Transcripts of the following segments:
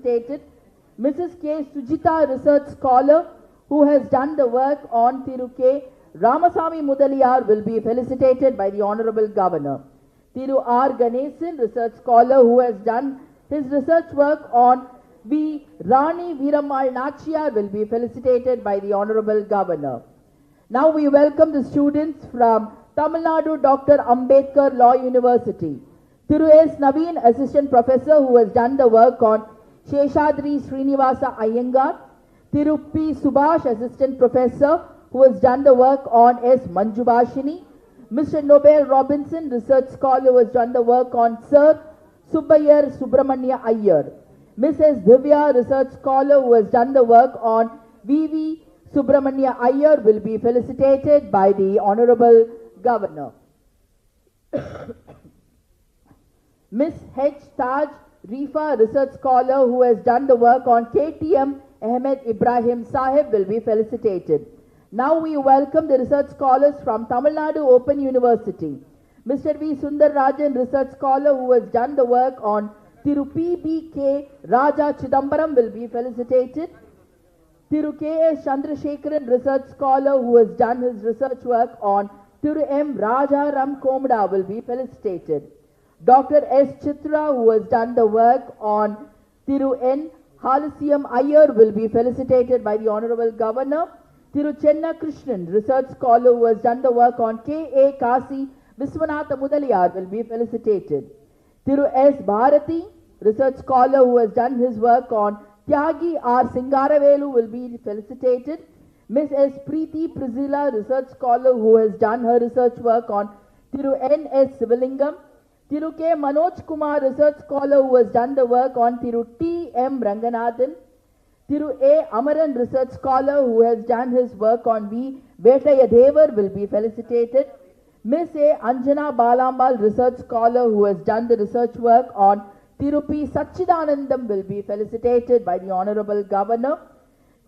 felicitated. Mrs. K. Sujita, research scholar, who has done the work on Thiru K. Ramasamy Mudaliyar, will be felicitated by the Honorable Governor. Thiru R. Ganesan, research scholar, who has done his research work on V. Rani Veerammal Nachiyar, will be felicitated by the Honorable Governor. Now we welcome the students from Tamil Nadu Dr. Ambedkar Law University. Thiru S. Naveen, assistant professor, who has done the work on Sheshadri Srinivasa Iyengar. Thiru P. Subhash, assistant professor, who has done the work on S. Manjubhashini. Mr. Nobel Robinson, research scholar, who has done the work on Sir Subbayar Subramanya Iyer. Mrs. Divya, research scholar, who has done the work on V.V. Subramanya Iyer, will be felicitated by the Honorable Governor. Miss H. Taj Rifa, research scholar, who has done the work on KTM Ahmed Ibrahim Sahib, will be felicitated. Now we welcome the research scholars from Tamil Nadu Open University. Mr. V. Sundar Rajan, research scholar, who has done the work on Thiru P.B.K. Raja Chidambaram, will be felicitated. Thiru K.S. Chandrasekharan, research scholar, who has done his research work on Thiru M. Rajaram Komda, will be felicitated. Dr. S. Chitra, who has done the work on Thiru N. Halasyam Iyer, will be felicitated by the Honorable Governor. Thiru Chenna Krishnan, research scholar, who has done the work on K.A. Kasi Viswanatha Mudaliyar, will be felicitated. Thiru S. Bharati, research scholar, who has done his work on Tyagi R. Singaravelu, will be felicitated. Miss S. Preeti Priscilla, research scholar, who has done her research work on Thiru N. S. Sivalingam. Thiru K. Manoj Kumar, research scholar, who has done the work on Thiru T. M. Ranganathan. Thiru A. Amaran, research scholar, who has done his work on V. Vetayadevar, will be felicitated. Miss A. Anjana Balambal, research scholar, who has done the research work on Thiru P. Sachidanandam, will be felicitated by the Honorable Governor.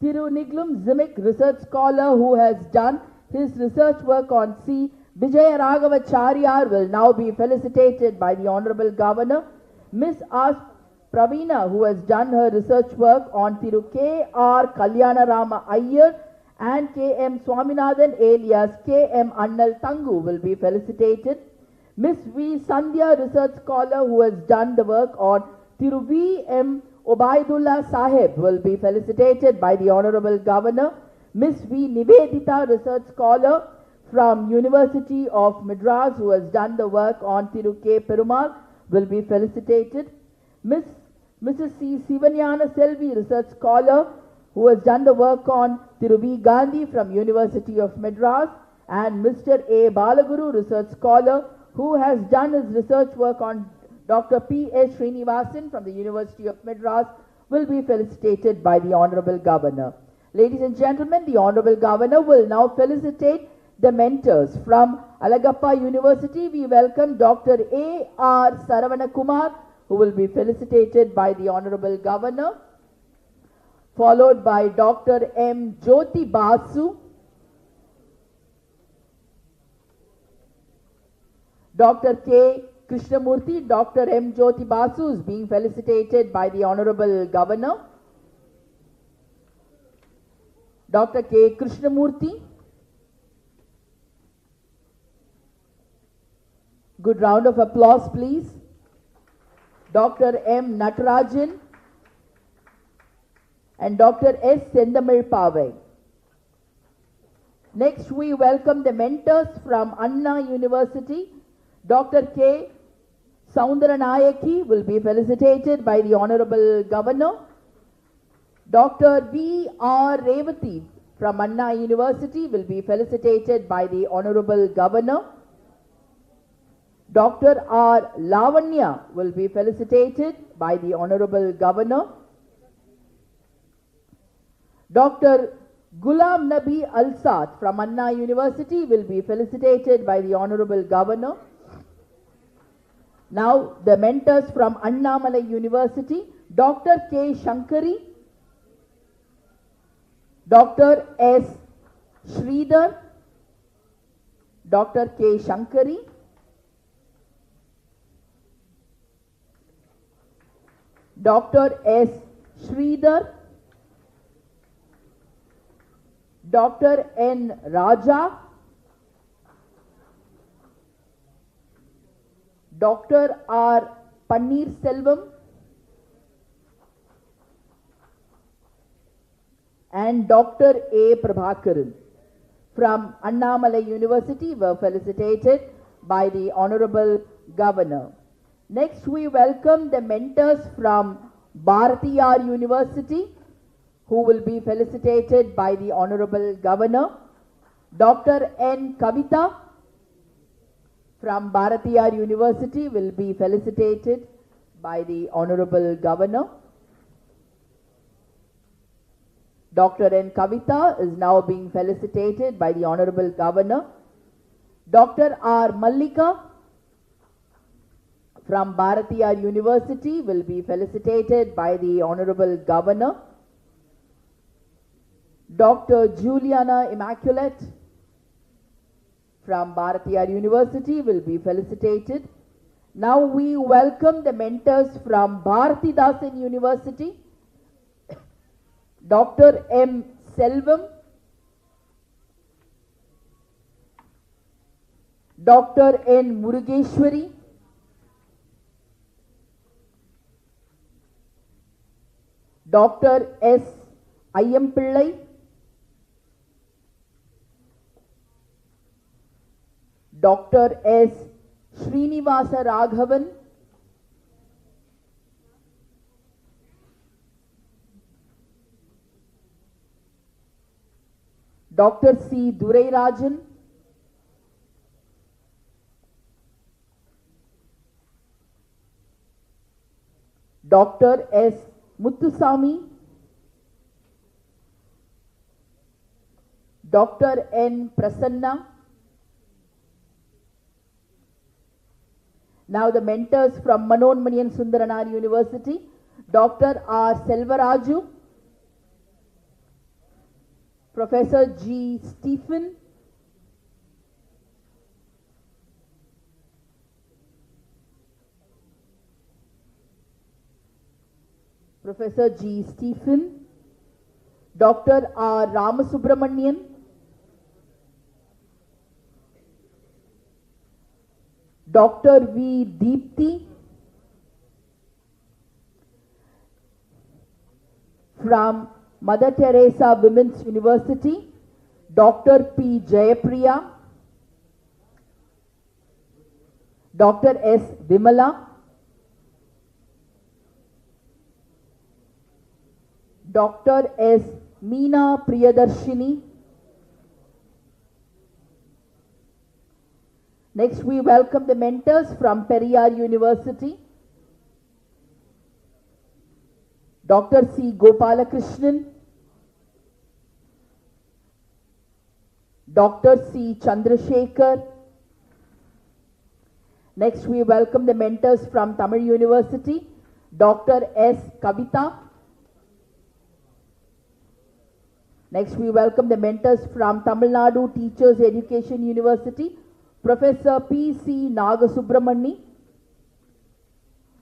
Thiru Niglum Zimik, research scholar, who has done his research work on C. Vijaya Raghavacharya, will now be felicitated by the Honorable Governor. Miss R. Praveena, who has done her research work on Thiru K. R. Kalyanarama Iyer and K. M. Swaminathan alias K. M. Annal Tangu, will be felicitated. Miss V. Sandhya, research scholar, who has done the work on Thiru V. M. Obaidullah Sahib, will be felicitated by the Honorable Governor. Miss V. Nivedita, research scholar from University of Madras, who has done the work on Thiru K. Perumal, will be felicitated. Mrs. C. Sivanyana Selvi, research scholar, who has done the work on Thiru V. Gandhi from University of Madras, and Mr. A. Balaguru, research scholar, who has done his research work on Dr. P. S. Srinivasan from the University of Madras, will be felicitated by the Honorable Governor. Ladies and gentlemen, the Honorable Governor will now felicitate the mentors from Alagappa University. We welcome Dr. A. R. Saravana Kumar, who will be felicitated by the Honorable Governor, followed by Dr. M. Jyoti Basu, Dr. K. Krishnamurthy. Dr. M. Jyoti Basu is being felicitated by the Honorable Governor. Dr. K. Krishnamurthy. Good round of applause, please. Dr. M. Natarajan and Dr. S. Sendamil Pavai. Next, we welcome the mentors from Anna University. Dr. K. Soundaranayaki will be felicitated by the Honorable Governor. Dr. V. R. Revati from Anna University will be felicitated by the Honorable Governor. Dr. R. Lavanya will be felicitated by the Honorable Governor. Dr. Ghulam Nabi Alsat from Anna University will be felicitated by the Honorable Governor. Now the mentors from Annamalai University, Dr. K. Shankari, Dr. S. Sridhar, Dr. K. Shankari, Dr. S. Sridhar, Dr. N. Raja, Dr. R. Panneer Selvam, and Dr. A. Prabhakaran from Annamalai University were felicitated by the Honorable Governor. Next, we welcome the mentors from Bharatiyar University who will be felicitated by the Honorable Governor. Dr. N. Kavita from Bharatiyar University will be felicitated by the Honorable Governor. Dr. N. Kavita is now being felicitated by the Honorable Governor. Dr. R. Mallika from Bharatiyar University will be felicitated by the Honorable Governor. Dr. Juliana Immaculate from Bharatiyar University will be felicitated. Now we welcome the mentors from Bharatidasan University. Dr. M. Selvam, Dr. N. Murugeshwari, Dr. S. Ayyampillai, Dr. S. Srinivasa Raghavan, Dr. C. Durairajan, Dr. S. Muttusamy, Dr. N. Prasanna. Now the mentors from Manonmaniyan Sundaranar University, Dr. R. Selvaraju, Professor G. Stephen, Professor G. Stephen, Dr. R. Ramasubramanian, Dr. V. Deepthi from Mother Teresa Women's University, Dr. P. Jayapriya, Dr. S. Vimala, Dr. S. Meena Priyadarshini. Next, we welcome the mentors from Periyar University, Dr. C. Gopalakrishnan, Dr. C. Chandrasekhar. Next, we welcome the mentors from Tamil University, Dr. S. Kavita. Next, we welcome the mentors from Tamil Nadu Teachers Education University, Professor P. C. Nagasubramani,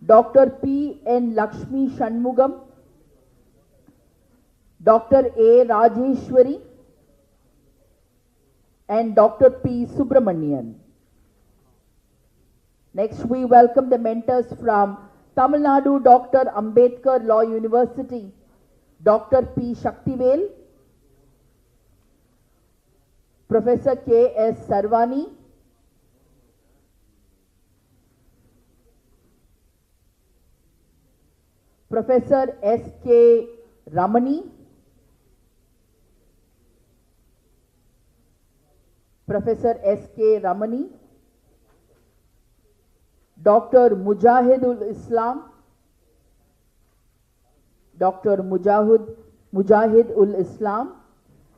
Dr. P. N. Lakshmi Shanmugam, Dr. A. Rajeshwari, and Dr. P. Subramanian. Next, we welcome the mentors from Tamil Nadu Dr. Ambedkar Law University, Dr. P. Shaktivel, Professor K. S. Sarvani, Professor S. K. Ramani, Professor S. K. Ramani, Dr. Mujahidul Islam, Dr. Mujahidul Islam.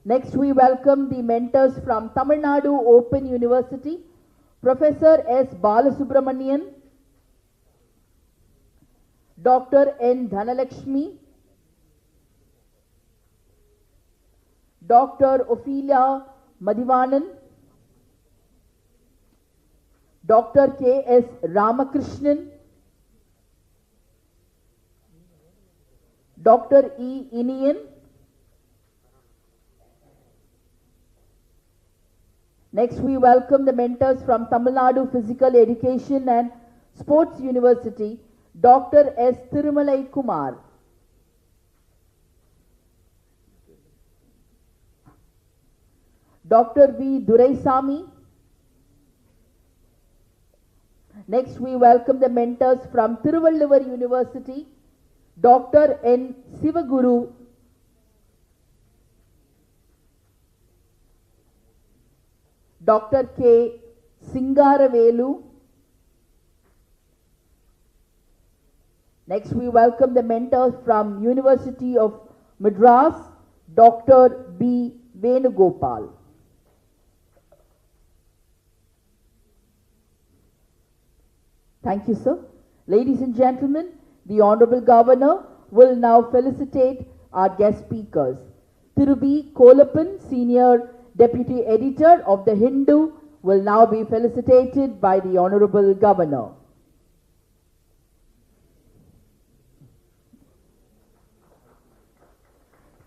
Next, we welcome the mentors from Tamil Nadu Open University, Professor S. Balasubramanian, Dr. N. Dhanalakshmi, Dr. Ophelia Madhivanan, Dr. K. S. Ramakrishnan, Dr. E. Inian. Next, we welcome the mentors from Tamil Nadu Physical Education and Sports University, Dr. S. Thirumalai Kumar. Dr. V. Duraisamy. Next, we welcome the mentors from Thiruvalluvar University, Dr. N. Sivaguru. Dr. K. Singaravelu. Next, we welcome the mentors from University of Madras, Dr. B. Venugopal. Thank you, sir. Ladies and gentlemen, the Honorable Governor will now felicitate our guest speakers. Thiru B. Kolappan, Senior Deputy Editor of The Hindu, will now be felicitated by the Honorable Governor.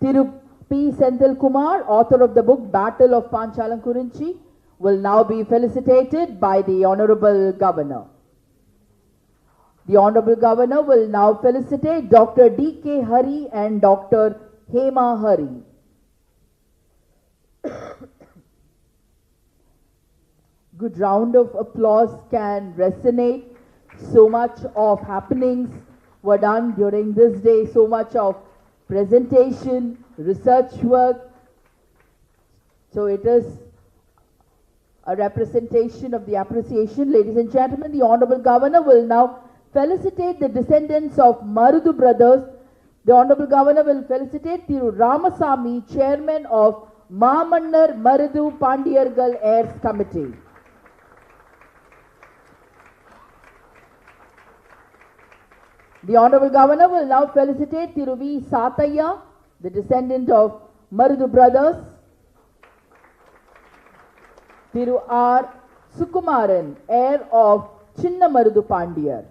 Thiru P. Senthil Kumar, author of the book Battle of Panchalankurinchi, will now be felicitated by the Honorable Governor. The Honorable Governor will now felicitate Dr. D. K. Hari and Dr. Hema Hari. Good round of applause can resonate. So much of happenings were done during this day, so much of presentation, research work. So it is a representation of the appreciation. Ladies and gentlemen, the Honorable Governor will now felicitate the descendants of Marudu brothers. The Honorable Governor will felicitate Thiru Ramasamy, Chairman of Mamannar Marudu Pandiyargal Heirs Committee. The Honorable Governor will now felicitate Thiru V. Sataya, the descendant of Marudu brothers. Thiru R. Sukumaran, heir of Chinna Marudu Pandiyar.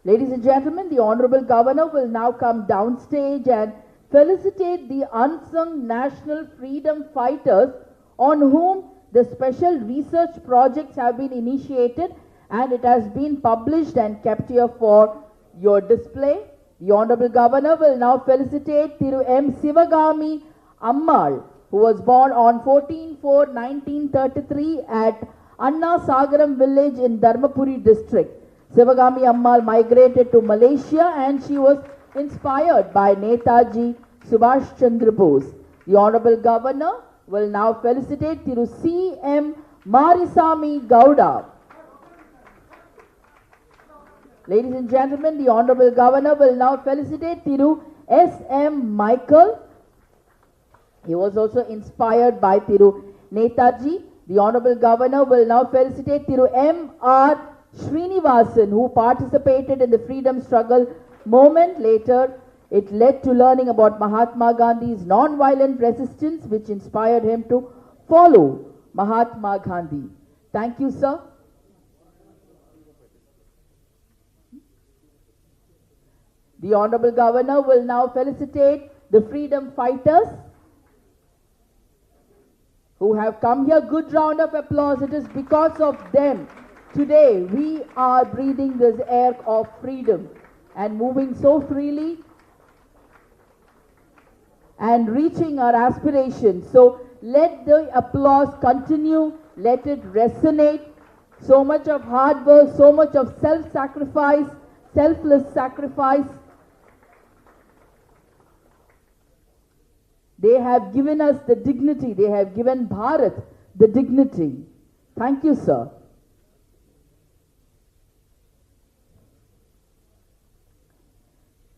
Ladies and gentlemen, the Honorable Governor will now come downstage and felicitate the unsung national freedom fighters on whom the special research projects have been initiated, and it has been published and kept here for your display. The Honorable Governor will now felicitate Thiru M. Sivagami Ammal, who was born on 14/4/1933 at Anna Sagaram village in Dharmapuri district. Sivagami Ammal migrated to Malaysia and she was inspired by Netaji Subhash Chandra Bose. The Honorable Governor will now felicitate Thiru C. M. Marisamy Gowda. Ladies and gentlemen, the Honorable Governor will now felicitate Thiru S. M. Michael. He was also inspired by Thiru Netaji. The Honorable Governor will now felicitate Thiru M. R. Srinivasan, who participated in the freedom struggle movement. Later, it led to learning about Mahatma Gandhi's non-violent resistance, which inspired him to follow Mahatma Gandhi. Thank you, sir. The Honorable Governor will now felicitate the freedom fighters who have come here. Good round of applause. It is because of them today we are breathing this air of freedom and moving so freely and reaching our aspirations. So let the applause continue, let it resonate. So much of hard work, so much of self-sacrifice, selfless sacrifice. They have given us the dignity, they have given Bharat the dignity. Thank you, sir.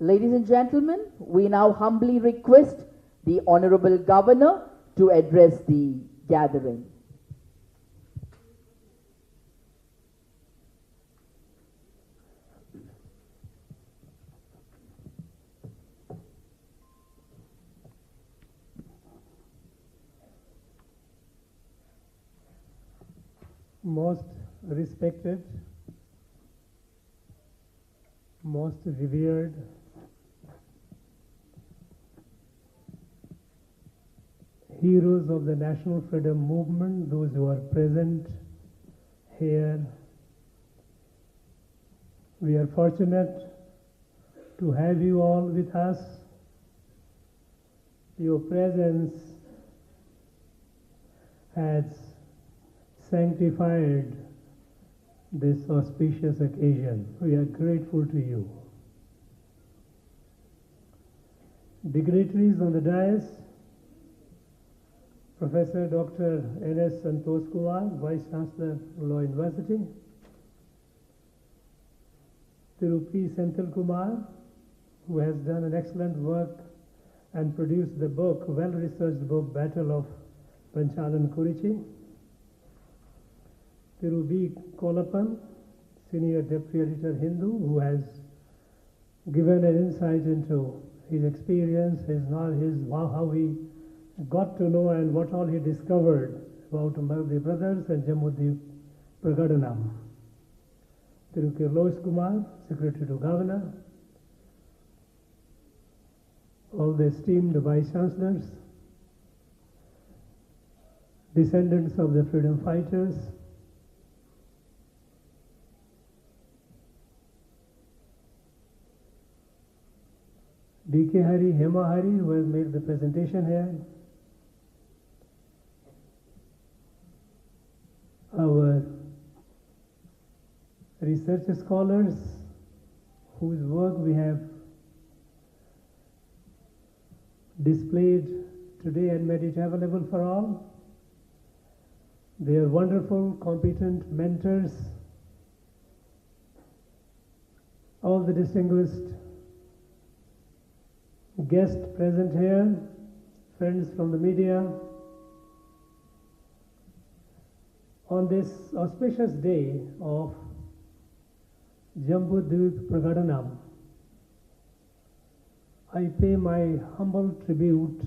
Ladies and gentlemen, we now humbly request the Honorable Governor to address the gathering. Most respected most revered heroes of the national freedom movement, those who are present here. We are fortunate to have you all with us. Your presence has sanctified this auspicious occasion. We are grateful to you. Dignitaries on the dais, Professor Dr. N.S. Santosh Kumar, Vice Chancellor, Law University, Thiru P. Senthil Kumar, who has done an excellent work and produced the book, well-researched book, Battle of Panchalan Kurichi. Thiru B. Kolappan, Senior Deputy Editor, Hindu, who has given an insight into his experience, his knowledge, how he got to know and what all he discovered about the brothers and Jamudip Pragadanam. Thiru Kirlois Kumar, Secretary to Governor, all the esteemed Vice Chancellors, descendants of the freedom fighters, D.K. Hari, Hema Hari, who has made the presentation here, our research scholars whose work we have displayed today and made it available for all. They are wonderful, competent mentors. All the distinguished guests present here, friends from the media. On this auspicious day of Jambudvip Pragadanam, I pay my humble tribute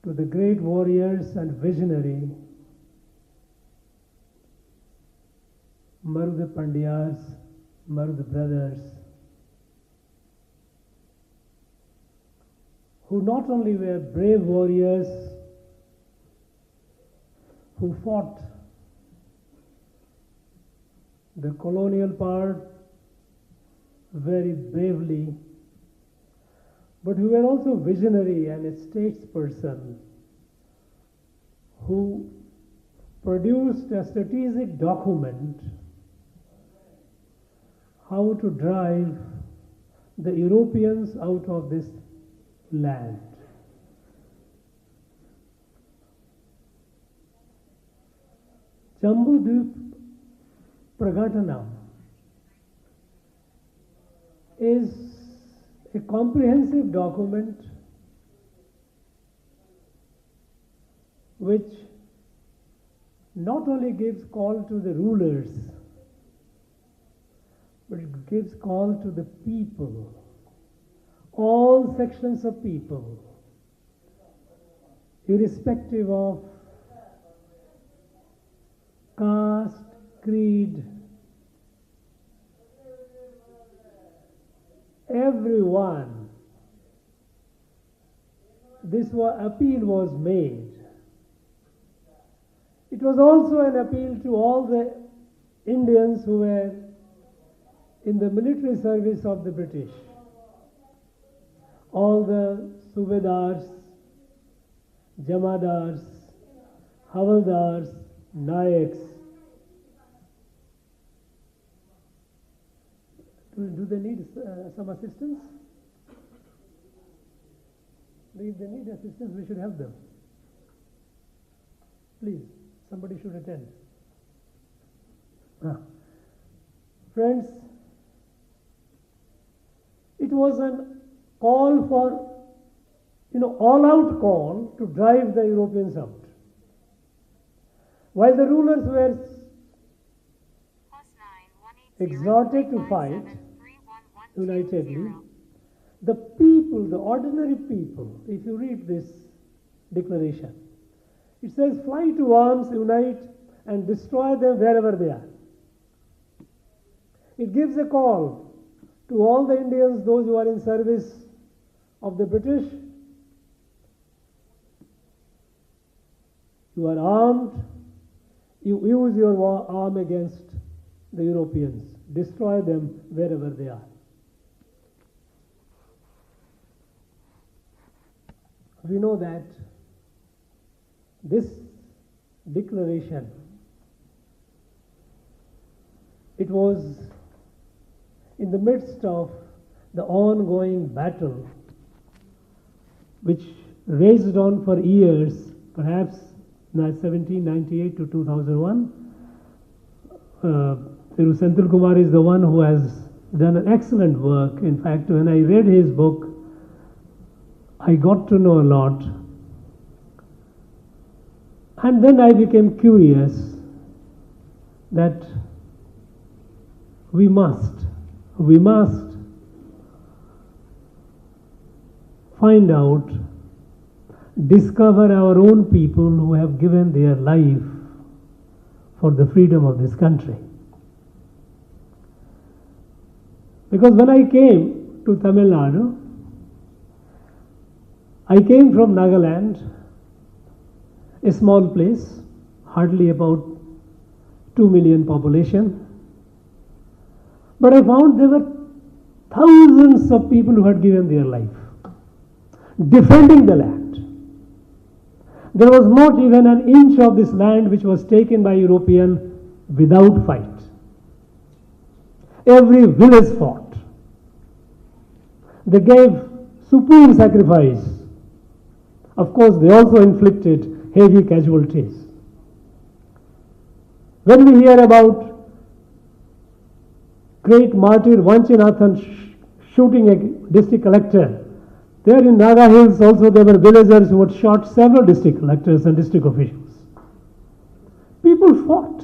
to the great warriors and visionary Marud Pandyas, Marud brothers, who not only were brave warriors who fought the colonial part very bravely, but who were also visionary and a statesperson who produced a strategic document how to drive the Europeans out of this land. Jambudvip Pragadanam is a comprehensive document which not only gives call to the rulers, but it gives call to the people, all sections of people, irrespective of caste, creed, everyone. This appeal was made. It was also an appeal to all the Indians who were in the military service of the British. All the Subedars, Jamadars, Havaldars, Nayaks. Do they need some assistance? If they need assistance, we should help them. Please, somebody should attend. Friends, it was a call for, all-out call to drive the Europeans out. While the rulers were exhorted to fight unitedly, the people, the ordinary people, if you read this declaration, it says, fly to arms, unite, and destroy them wherever they are. It gives a call to all the Indians, those who are in service of the British. You are armed, you use your arm against the Europeans, destroy them wherever they are. We know that this declaration, it was in the midst of the ongoing battle which raged on for years, perhaps 1798 to 2001. Senthil Kumar is the one who has done an excellent work. In fact, when I read his book, I got to know a lot. And then I became curious that we must find out, discover our own people who have given their life for the freedom of this country. Because when I came to Tamil Nadu, I came from Nagaland, a small place, hardly about 2 million population. But I found there were thousands of people who had given their life, defending the land. There was not even an inch of this land which was taken by European without fight. Every village fought. They gave supreme sacrifice. Of course, they also inflicted heavy casualties. When we hear about great martyr Vanchinathan shooting a district collector, there in Naga Hills also there were villagers who had shot several district collectors and district officials. People fought.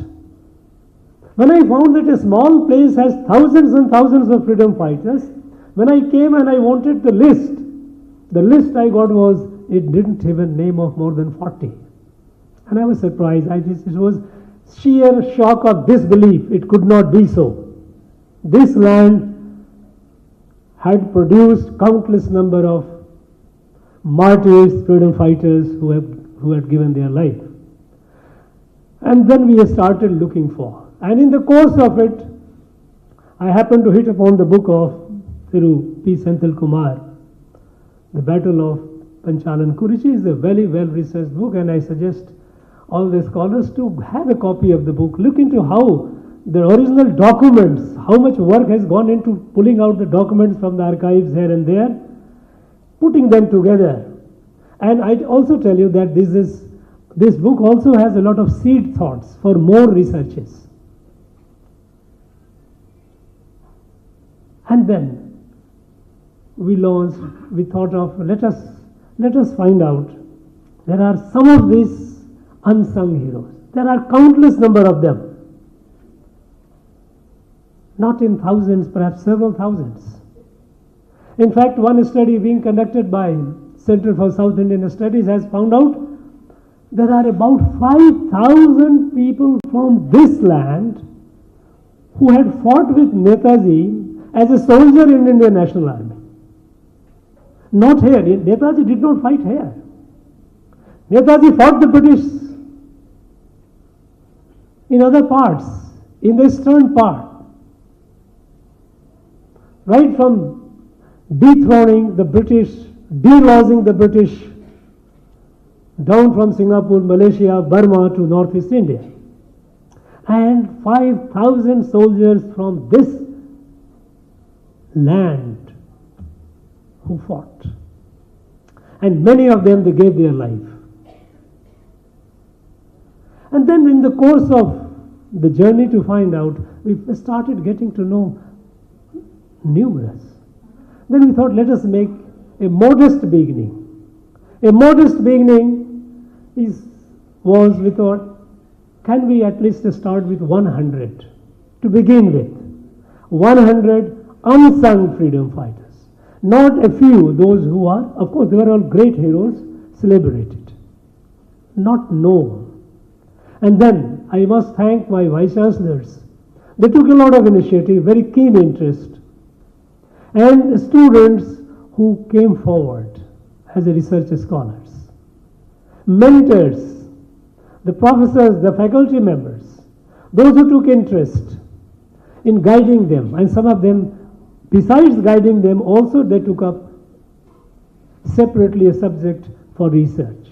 When I found that a small place has thousands and thousands of freedom fighters, when I came and I wanted the list I got was, it didn't even name of more than 40. And I was surprised. It was sheer shock of disbelief. It could not be so. This land had produced countless number of martyrs, freedom fighters who had given their life. And then we started looking for. And in the course of it, I happened to hit upon the book of Thiru P. Senthil Kumar, The Battle of Panchalan Kurichi. Is a very well researched book, and I suggest all the scholars to have a copy of the book. Look into how the original documents, how much work has gone into pulling out the documents from the archives here and there, putting them together. And I also tell you that this book also has a lot of seed thoughts for more researches. And then we thought of, let us find out. There are some of these unsung heroes. There are countless number of them. Not in thousands, perhaps several thousands. In fact, one study being conducted by Center for South Indian Studies has found out there are about 5,000 people from this land who had fought with Netaji as a soldier in Indian National Army. Not here. Netaji did not fight here. Netaji fought the British in other parts, in the eastern part. Right from dethroning the British, delosing the British, down from Singapore, Malaysia, Burma to Northeast India. And 5,000 soldiers from this land who fought. And many of them, they gave their life. And then in the course of the journey to find out, we started getting to know numerous. Then we thought, let us make a modest beginning. A modest beginning we thought, can we at least start with 100 to begin with? 100 unsung freedom fighters. Not a few, those who are, of course, they were all great heroes, celebrated, not known. And then I must thank my vice chancellors They took a lot of initiative, very keen interest, and students who came forward as a research scholars, mentors, the professors, the faculty members, those who took interest in guiding them, and some of them, besides guiding them, also they took up separately a subject for research.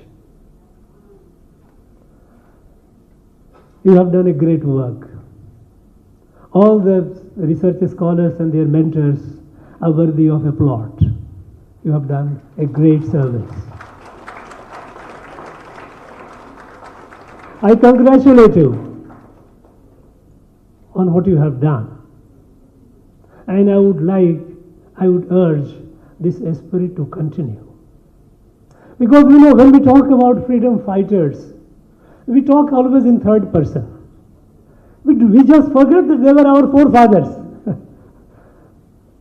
You have done a great work. All the research scholars and their mentors are worthy of applaud. You have done a great service. I congratulate you on what you have done. And I would urge this spirit to continue. Because when we talk about freedom fighters, we talk always in third person. We just forget that they were our forefathers.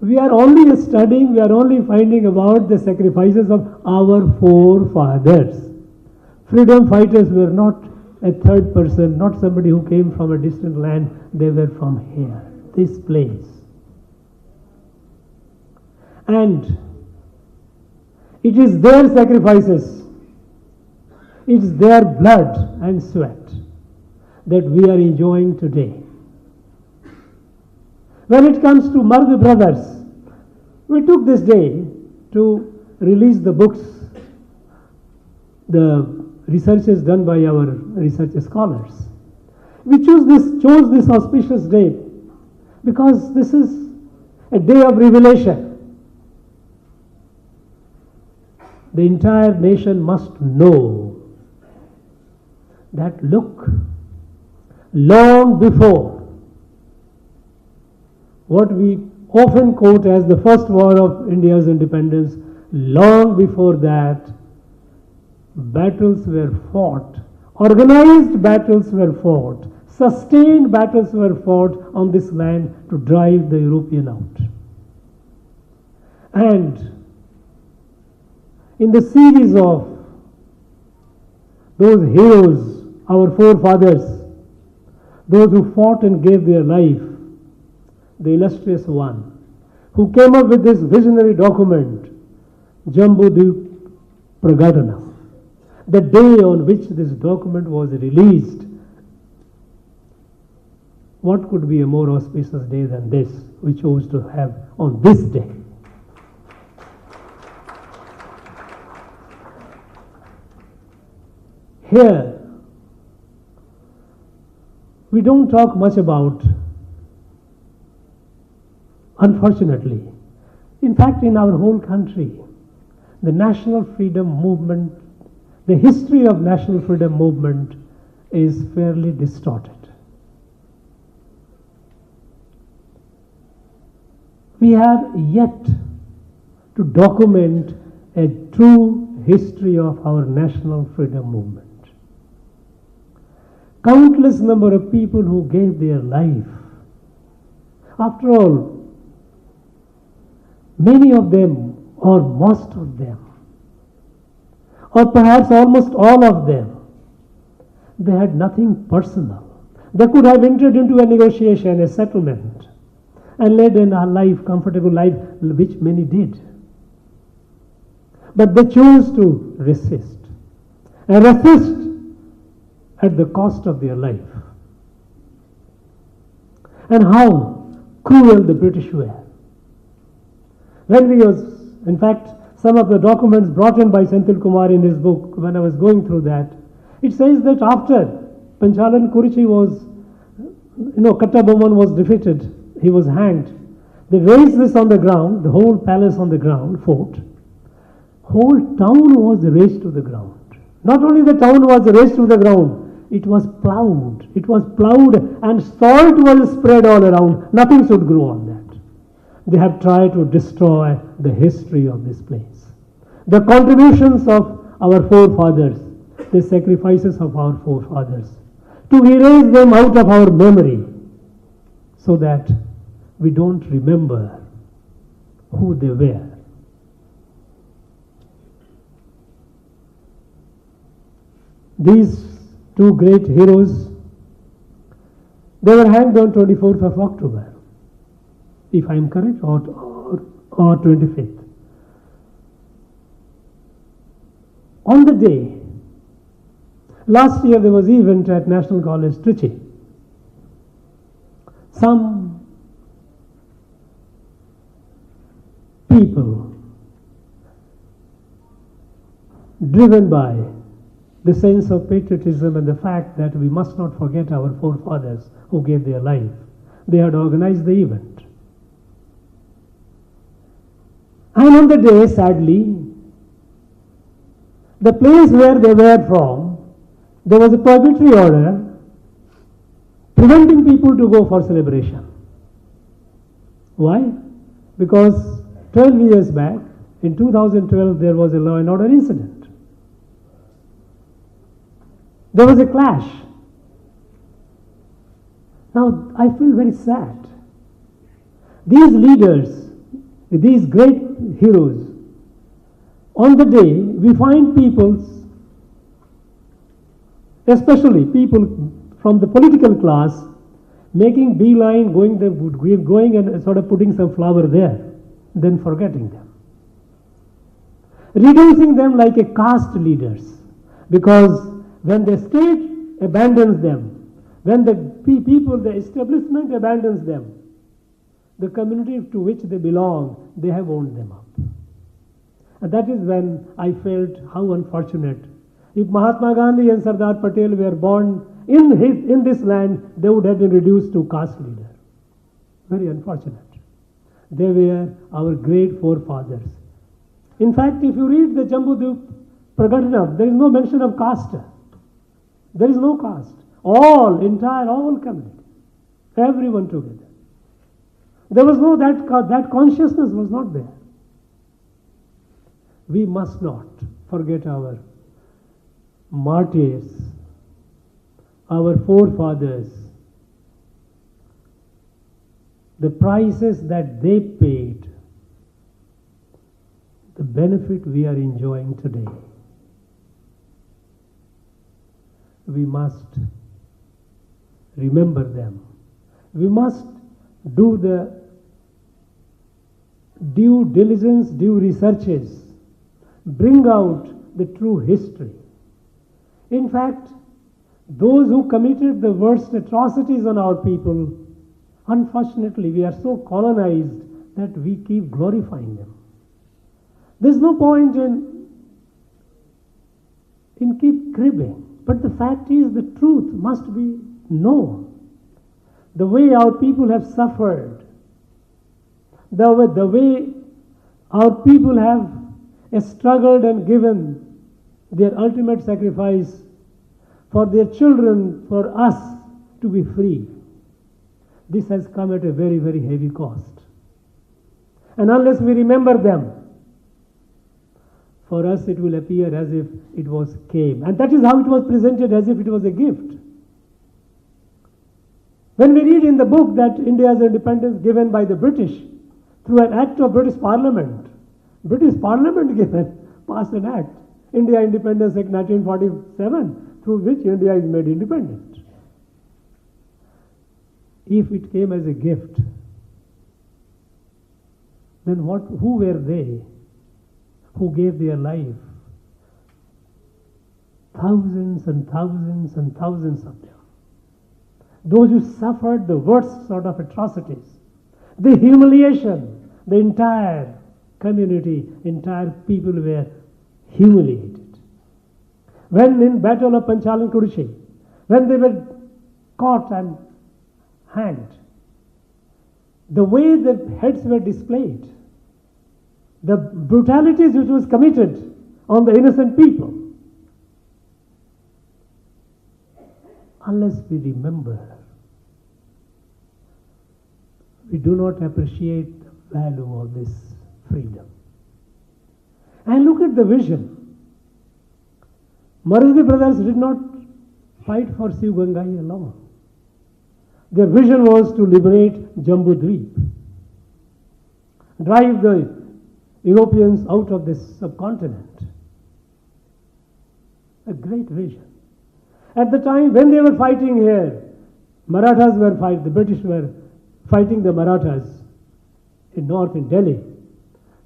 We are only studying, we are only finding about the sacrifices of our forefathers. Freedom fighters were not a third person, not somebody who came from a distant land. They were from here, this place. And it is their sacrifices, it's their blood and sweat that we are enjoying today. When it comes to Marg brothers, we took this day to release the books, the researches done by our research scholars. We chose this auspicious day because this is a day of revelation. The entire nation must know that, look, long before what we often quote as the first war of India's independence, long before that, battles were fought, organized battles were fought, sustained battles were fought on this land to drive the European out. And in the series of those heroes, our forefathers, those who fought and gave their life, the illustrious one who came up with this visionary document, Jambudvip Pragadana, the day on which this document was released, what could be a more auspicious day than this we chose to have on this day? Here, we don't talk much about, unfortunately, in fact in our whole country, the national freedom movement, the history of national freedom movement is fairly distorted. We have yet to document a true history of our national freedom movement. Countless number of people who gave their life. After all, many of them, or most of them, or perhaps almost all of them, they had nothing personal. They could have entered into a negotiation, a settlement, and led a life, comfortable life, which many did. But they chose to resist, and resist at the cost of their life. And how cruel the British were. In fact, some of the documents brought in by Senthil Kumar in his book, when I was going through that, it says that after Panchalan Kurichi was, Kattabomman was defeated, he was hanged. They raised this on the ground, the whole palace on the ground, fort. Whole town was razed to the ground. Not only the town was razed to the ground, it was plowed. It was plowed and salt was spread all around. Nothing should grow on that. They have tried to destroy the history of this place. The contributions of our forefathers, the sacrifices of our forefathers, to erase them out of our memory so that we don't remember who they were. These two great heroes They were hanged on 24th of October, if I am correct, or 25th. On the day, last year there was an event at National College, Trichy. Some people driven by the sense of patriotism and the fact that we must not forget our forefathers who gave their life, they had organized the event. And on the day, sadly, the place where they were from, there was a prohibitory order preventing people to go for celebration. Why? Because 12 years back, in 2012, there was a law and order incident. There was a clash. Now, I feel very sad. These leaders, these great heroes, on the day we find people, especially people from the political class, making beeline, going and sort of putting some flower there, then forgetting them. Reducing them like a caste leaders, because when the state abandons them, when the people, the establishment abandons them, the community to which they belong, they have owned them up. And that is when I felt how unfortunate. If Mahatma Gandhi and Sardar Patel were born in this land, they would have been reduced to caste leader. Very unfortunate. They were our great forefathers. In fact, if you read the Jambudvip Pragatana, there is no mention of caste. There is no caste. All community. Everyone together. There was no, that consciousness was not there. We must not forget our martyrs, our forefathers, the prices that they paid, the benefit we are enjoying today. We must remember them. We must do the due diligence, due researches, bring out the true history. In fact, those who committed the worst atrocities on our people, unfortunately, we are so colonized that we keep glorifying them. There's no point in keep cribbing, but the fact is the truth must be known. The way our people have suffered, the way our people have struggled and given their ultimate sacrifice for their children, for us to be free. This has come at a very, very heavy cost. And unless we remember them, for us it will appear as if it came. And that is how it was presented, as if it was a gift. When we read in the book that India's independence given by the British through an act of British Parliament passed an act, India Independence Act 1947, through which India is made independent. If it came as a gift, then who were they who gave their life? Thousands and thousands and thousands of them. Those who suffered the worst sort of atrocities, the humiliation, the entire community, entire people were humiliated. When in Battle of Panchalan Kurushi, when they were caught and hanged, the way the heads were displayed, the brutalities which was committed on the innocent people, unless we remember, we do not appreciate the value of this freedom. And look at the vision. Maruti brothers did not fight for Sivagangai alone. Their vision was to liberate Jambudvip, drive the Europeans out of this subcontinent. A great vision. At the time when they were fighting here, Marathas were the British were fighting the Marathas in north in Delhi.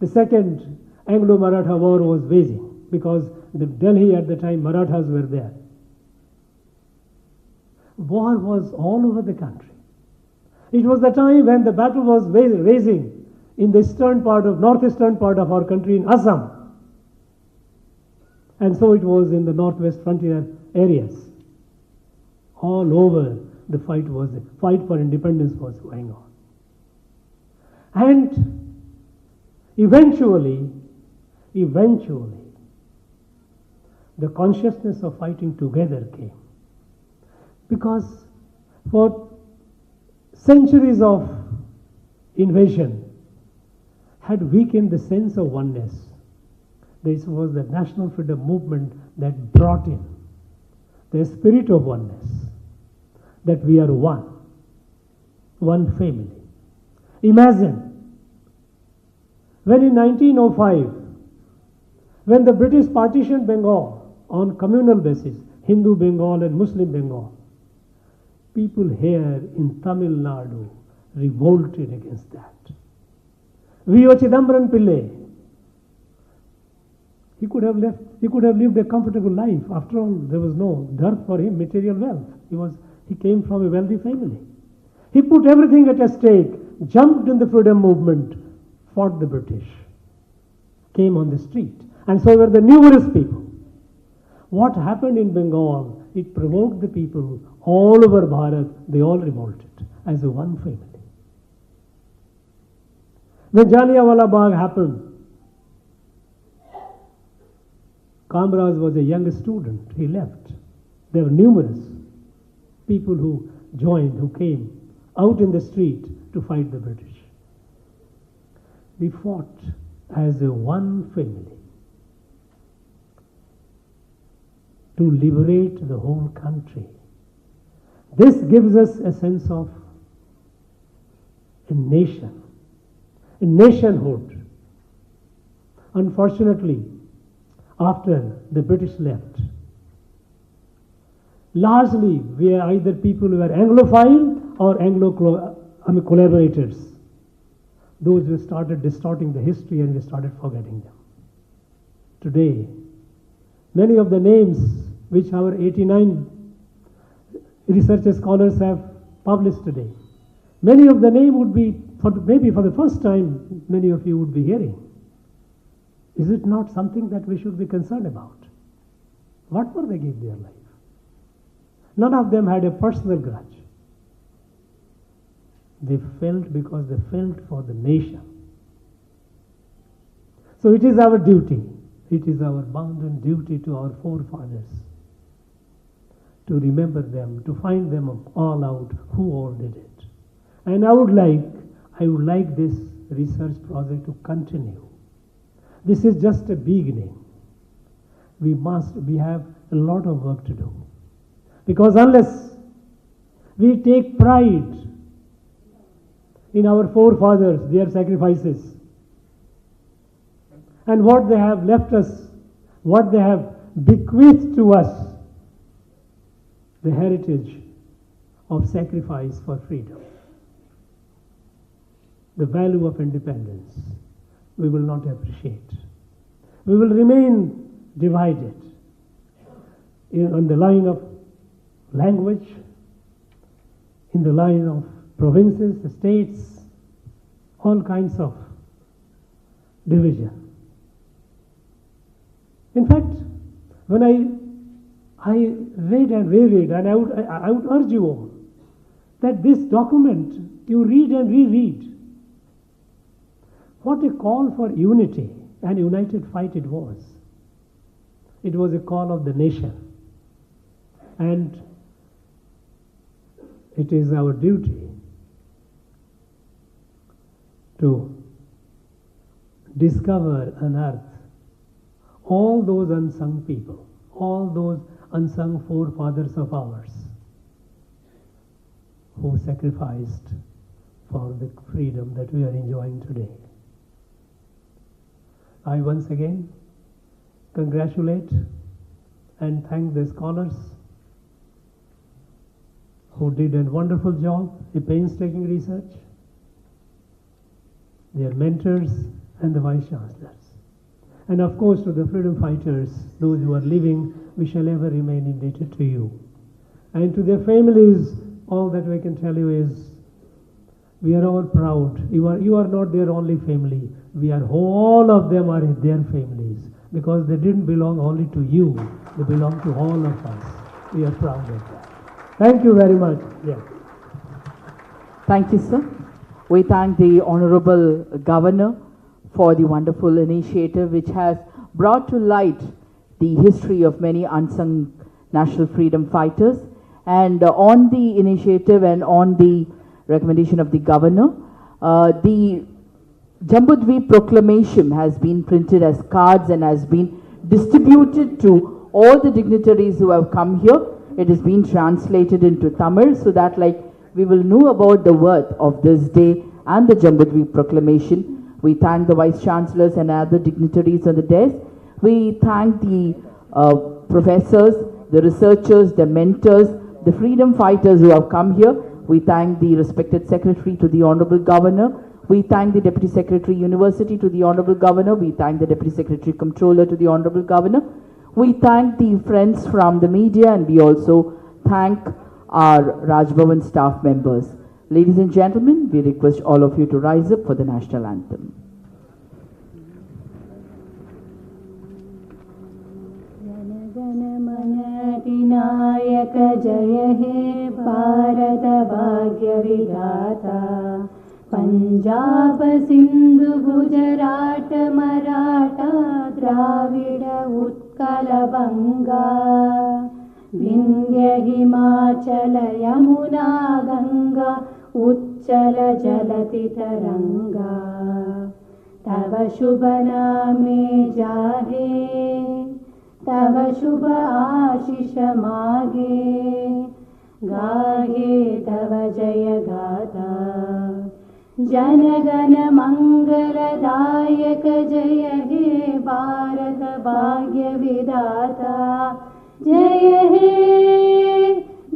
The second Anglo-Maratha war was waging because the Delhi at the time Marathas were there. War was all over the country. It was the time when the battle was raging in the northeastern part of our country in Assam. And so it was in the northwest frontier areas. All over the fight for independence was going on. And eventually, the consciousness of fighting together came. Because for centuries of invasion had weakened the sense of oneness. This was the national freedom movement that brought in the spirit of oneness, that we are one family. Imagine, when in 1905, when the British partitioned Bengal on communal basis, Hindu Bengal and Muslim Bengal, people here in Tamil Nadu revolted against that. V.O. Chidambaram Pillai, he could have lived a comfortable life. After all, there was no dearth for him, material wealth. He came from a wealthy family. He put everything at a stake, jumped in the freedom movement, fought the British, came on the street. And so were the numerous people. What happened in Bengal, it provoked the people all over Bharat. They all revolted as a one family. When Jallianwala Bagh happened, Kamraj was a young student. He left. There were numerous people who joined, who came out in the street to fight the British. We fought as a one family to liberate the whole country. This gives us a sense of a nation, a nationhood. Unfortunately, after the British left, largely we are either people who are Anglophile or collaborators. Those who started distorting the history and we started forgetting them. Today, many of the names which our 89 research scholars have published today, many of the names would be, maybe for the first time, many of you would be hearing. Is it not something that we should be concerned about? What for they gave their life? None of them had a personal grudge. They felt because they felt for the nation. So it is our duty, it is our bounden duty to our forefathers to remember them, to find them all out who all did it. And I would like this research project to continue. This is just a beginning. We have a lot of work to do. Because unless we take pride in our forefathers, their sacrifices, and what they have left us, what they have bequeathed to us, the heritage of sacrifice for freedom, the value of independence, we will not appreciate. We will remain divided on the line of language, in the line of provinces, the states, all kinds of division. In fact, when I read and reread, and I would urge you all that this document you read and reread. What a call for unity and united fight it was. It was a call of the nation. And it is our duty to discover, unearth all those unsung people, all those unsung forefathers of ours who sacrificed for the freedom that we are enjoying today. I once again congratulate and thank the scholars who did a wonderful job, a painstaking research, their mentors, and the Vice Chancellors. And of course, to the freedom fighters, those who are living, we shall ever remain indebted to you. And to their families, all that we can tell you is, we are all proud. You are not their only family. All of them are their families, because they didn't belong only to you. They belong to all of us. We are proud of that. Thank you very much. Yeah. Thank you, sir. We thank the Honorable Governor for the wonderful initiative which has brought to light the history of many unsung national freedom fighters. And on the initiative and on the recommendation of the Governor, the Jambudweep proclamation has been printed as cards and has been distributed to all the dignitaries who have come here. It has been translated into Tamil so that we will know about the worth of this day and the Jambudweep proclamation. We thank the Vice Chancellors and other dignitaries on the desk. We thank the professors, the researchers, the mentors, the freedom fighters who have come here. We thank the respected Secretary to the Honorable Governor. We thank the Deputy Secretary University to the Honorable Governor. We thank the Deputy Secretary Comptroller to the Honorable Governor. We thank the friends from the media, and we also thank our Rajbhavan staff members. Ladies and gentlemen, we request all of you to rise up for the national anthem. Adithanar Jaya He Bharat Bhagya Vidhata Punjab Sindhu Gujarat Maratha Dravida Utkala Banga Vindhya Himachala Yamuna Ganga Uchchala Jalati Taranga Tava Shubha Name Jahe Tava Shubha Ashisha Mage Gahe Tava Jaya Gatha Janagana Mangala Dayaka Jaya He Bharat Bhagya Vidhata Jaya He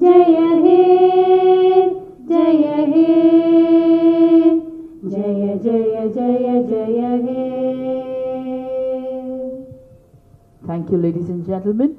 Jaya He Jaya He Jaya Jaya Jaya Jaya He. Thank you, ladies and gentlemen.